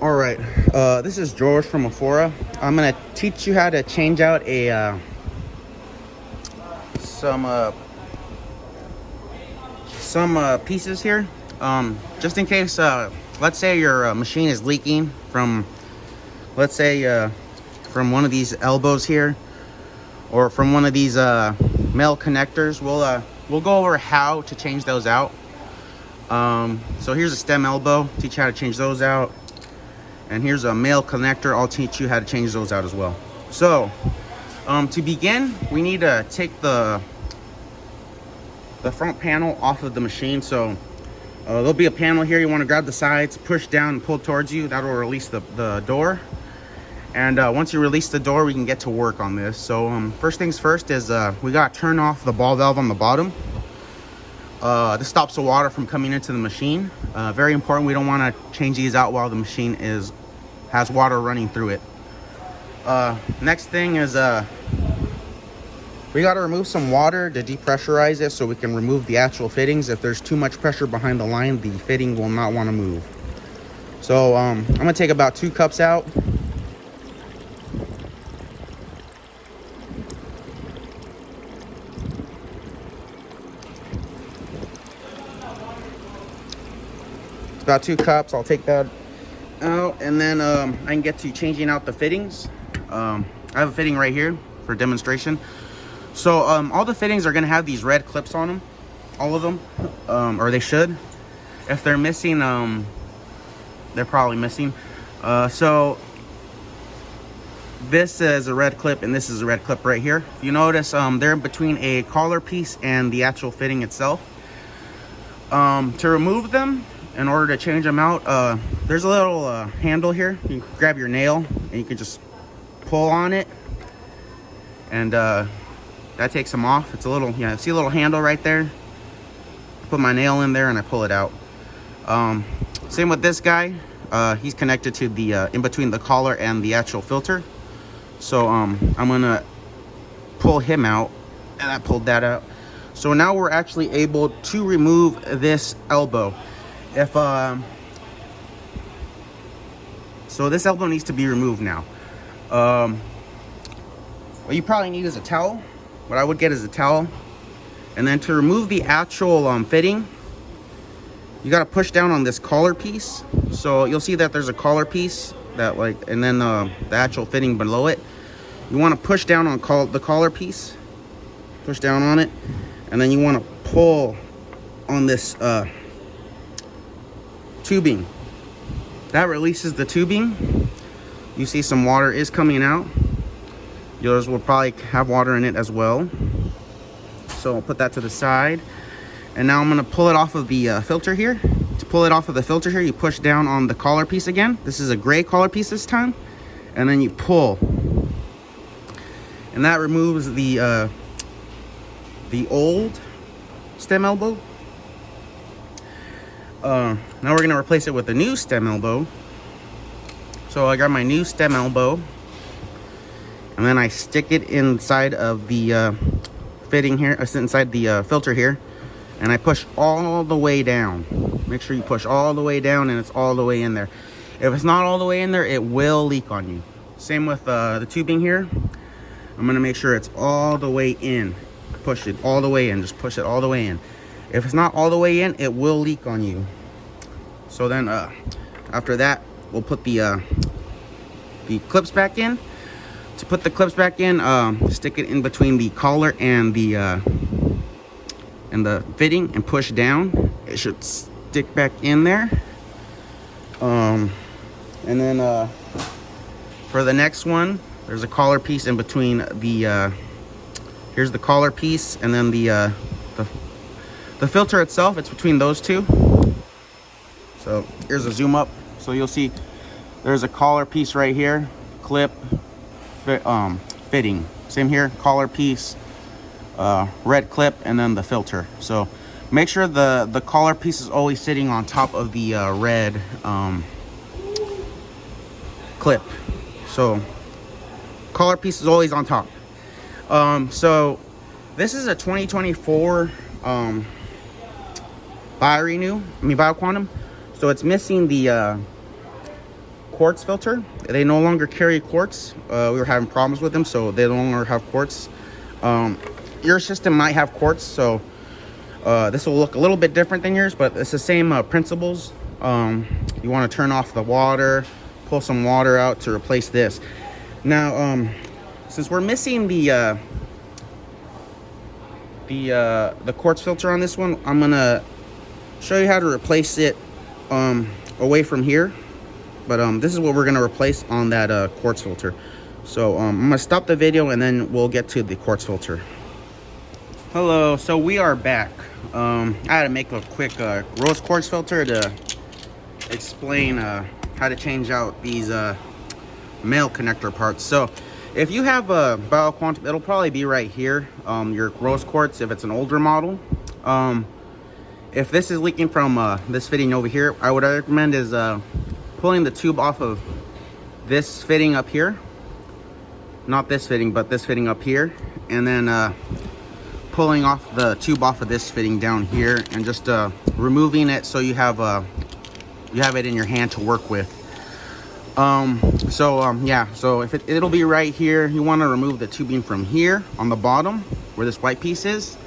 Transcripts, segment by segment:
All right, this is George from Afora. I'm gonna teach you how to change out a some pieces here. Just in case, let's say your machine is leaking from, let's say, from one of these elbows here, or from one of these male connectors. We'll go over how to change those out. So here's a stem elbow. Teach you how to change those out. And here's a male connector. I'll teach you how to change those out as well. So to begin, we need to take the front panel off of the machine. So there'll be a panel here. You want to grab the sides, push down and pull towards you. That'll release the door. And once you release the door, we can get to work on this. So first things first is we got to turn off the ball valve on the bottom. This stops the water from coming into the machine. Very important. We don't want to change these out while the machine has water running through it. Next thing is we got to remove some water to depressurize it so we can remove the actual fittings. If there's too much pressure behind the line, the fitting will not want to move. So I'm going to take about 2 cups out. About 2 cups. I'll take that out, and then I can get to changing out the fittings. I have a fitting right here for demonstration. So all the fittings are going to have these red clips on them, all of them, or they should. If they're missing, they're probably missing. So this is a red clip, and this is a red clip right here. If you notice, they're in between a collar piece and the actual fitting itself. To remove them, in order to change them out, there's a little handle here. You can grab your nail and you can just pull on it, and that takes them off. It's a little, see a little handle right there? I put my nail in there and I pull it out. Same with this guy. He's connected to the in between the collar and the actual filter. So I'm gonna pull him out, and I pulled that out. So now we're actually able to remove this elbow. So this elbow needs to be removed now. What you probably need is a towel. What I would get is a towel. And then to remove the actual fitting, you got to push down on this collar piece. So you'll see that there's a collar piece that and then the actual fitting below it. You want to push down on the collar piece. Push down on it. And then you want to pull on this tubing. That releases the tubing. You see some water is coming out. Yours will probably have water in it as well. So I'll put that to the side. And now I'm going to pull it off of the filter here. To pull it off of the filter here, you push down on the collar piece again. This is a gray collar piece this time. And then you pull. And that removes the old stem elbow. Now we're going to replace it with a new stem elbow. So I got my new stem elbow, and then I stick it inside of the fitting here, inside the filter here, and I push all the way down. Make sure you push all the way down and it's all the way in there. If it's not all the way in there, it will leak on you. Same with the tubing here. I'm going to make sure it's all the way in. Push it all the way in. Just push it all the way in. If it's not all the way in, it will leak on you. So then after that, we'll put the clips back in. To put the clips back in, stick it in between the collar and the fitting and push down. It should stick back in there. And then for the next one, there's a collar piece in between the here's the collar piece, and then the filter itself. It's between those two. So here's a zoom up. So you'll see there's a collar piece right here, clip, fitting. Same here, collar piece, red clip, and then the filter. So make sure the collar piece is always sitting on top of the red clip. So collar piece is always on top. So this is a 2024 BioQuantum. So it's missing the quartz filter. They no longer carry quartz. We were having problems with them, so they no longer have quartz. Your system might have quartz, so this will look a little bit different than yours, but it's the same principles. You want to turn off the water, pull some water out to replace this. Now, since we're missing the quartz filter on this one, I'm gonna show you how to replace it away from here. But this is what we're gonna replace on that quartz filter. So I'm gonna stop the video and then we'll get to the quartz filter. Hello, so we are back. I had to make a quick rose quartz filter to explain how to change out these male connector parts. So if you have a bioquantum, it'll probably be right here, your rose quartz if it's an older model. If this is leaking from this fitting over here, I would recommend is pulling the tube off of this fitting up here. Not this fitting, but this fitting up here. And then pulling off the tube off of this fitting down here and just removing it so you have it in your hand to work with. Yeah, so if it'll be right here. You want to remove the tubing from here on the bottom where this white piece is,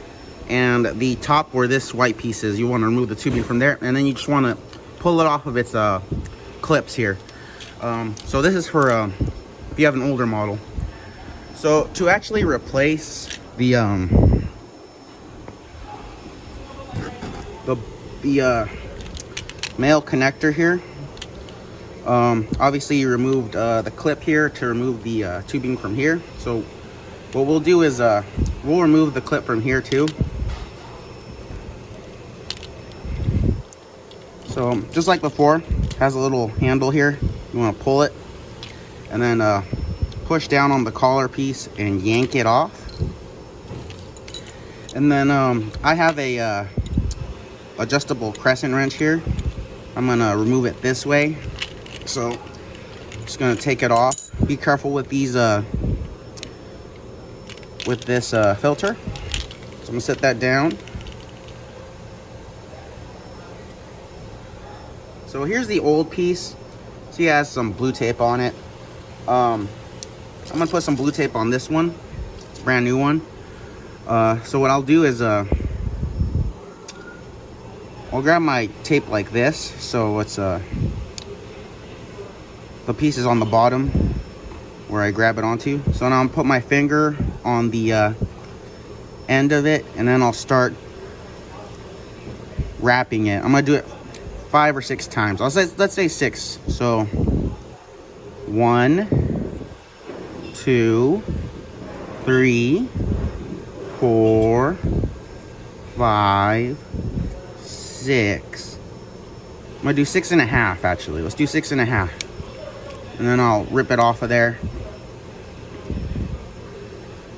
and the top where this white piece is. You want to remove the tubing from there, and then you just want to pull it off of its clips here. So this is for if you have an older model. So to actually replace the male connector here, obviously you removed the clip here to remove the tubing from here. So what we'll do is we'll remove the clip from here too. So just like before, it has a little handle here. You want to pull it and then push down on the collar piece and yank it off. And then I have a adjustable crescent wrench here. I'm gonna remove it this way. So just gonna take it off. Be careful with these with this filter. So I'm gonna set that down. So here's the old piece. See, it has some blue tape on it. I'm gonna put some blue tape on this one. It's a brand new one. So what I'll do is I'll grab my tape like this, so it's the piece is on the bottom where I grab it onto. So now I'm put my finger on the end of it, and then I'll start wrapping it. I'm gonna do it 5 or 6 times. Let's say 6. So 1, 2, 3, 4, 5, 6. I'm gonna do 6.5 actually. Let's do 6.5. And then I'll rip it off of there.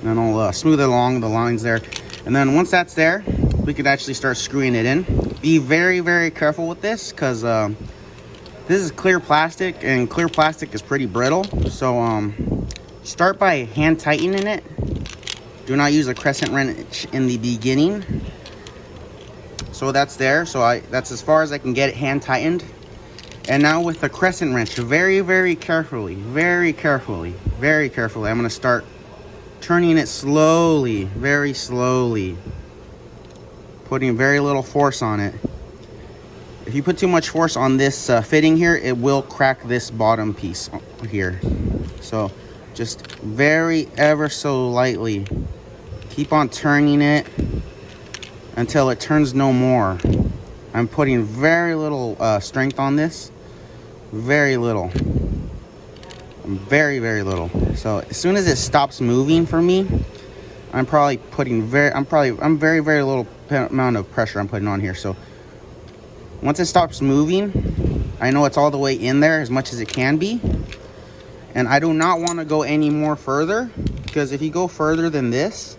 And then I'll smooth it along the lines there. And then once that's there, we could actually start screwing it in. Be very, very careful with this, because this is clear plastic, and clear plastic is pretty brittle. So start by hand tightening it. Do not use a crescent wrench in the beginning. So that's there. So that's as far as I can get it hand tightened. And now with the crescent wrench, very, very carefully, I'm going to start turning it slowly, very slowly, putting very little force on it. If you put too much force on this fitting here, it will crack this bottom piece here. So just very ever so lightly, keep on turning it until it turns no more. I'm putting very little strength on this, very little, very, very little. So as soon as it stops moving for me, I'm probably putting very, very little amount of pressure I'm putting on here. So once it stops moving, I know it's all the way in there as much as it can be. And I do not want to go any more further, because if you go further than this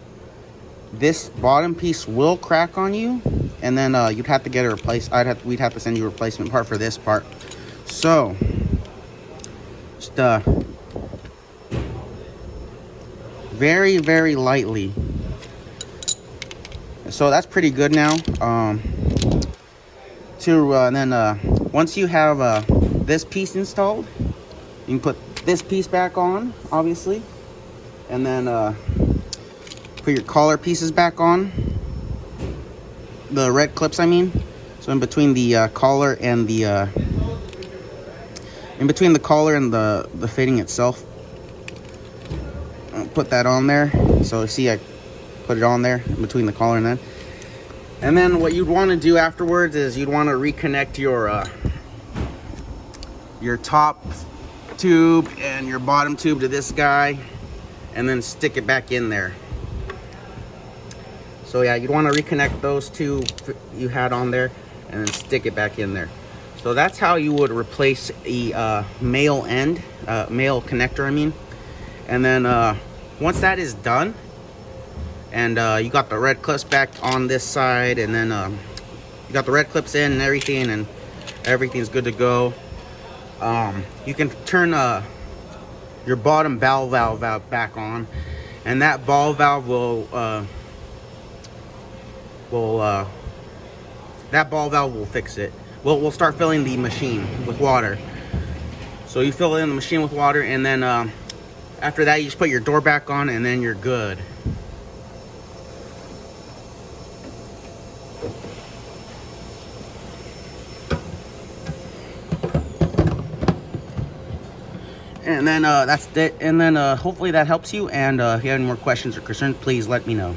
bottom piece will crack on you, and then you'd have to get a we'd have to send you a replacement part for this part. So just very, very lightly. So that's pretty good now. And then once you have this piece installed, You can put this piece back on, obviously, and then put your collar pieces back on. The red clips, I mean. So in between the collar and the the fitting itself. I'll put that on there. So see, I put it on there in between the collar and then. And then what you'd want to do afterwards is you'd want to reconnect your top tube and your bottom tube to this guy, and then stick it back in there. So yeah, you'd want to reconnect those two you had on there and then stick it back in there. So that's how you would replace a male connector, I mean. And then once that is done, and you got the red clips back on this side, and then you got the red clips in and everything's good to go. You can turn your bottom ball valve back on, and that ball valve will fix it. We'll start filling the machine with water. So you fill in the machine with water, and then after that you just put your door back on, and then you're good. And then that's it. And then hopefully that helps you. And if you have any more questions or concerns, please let me know.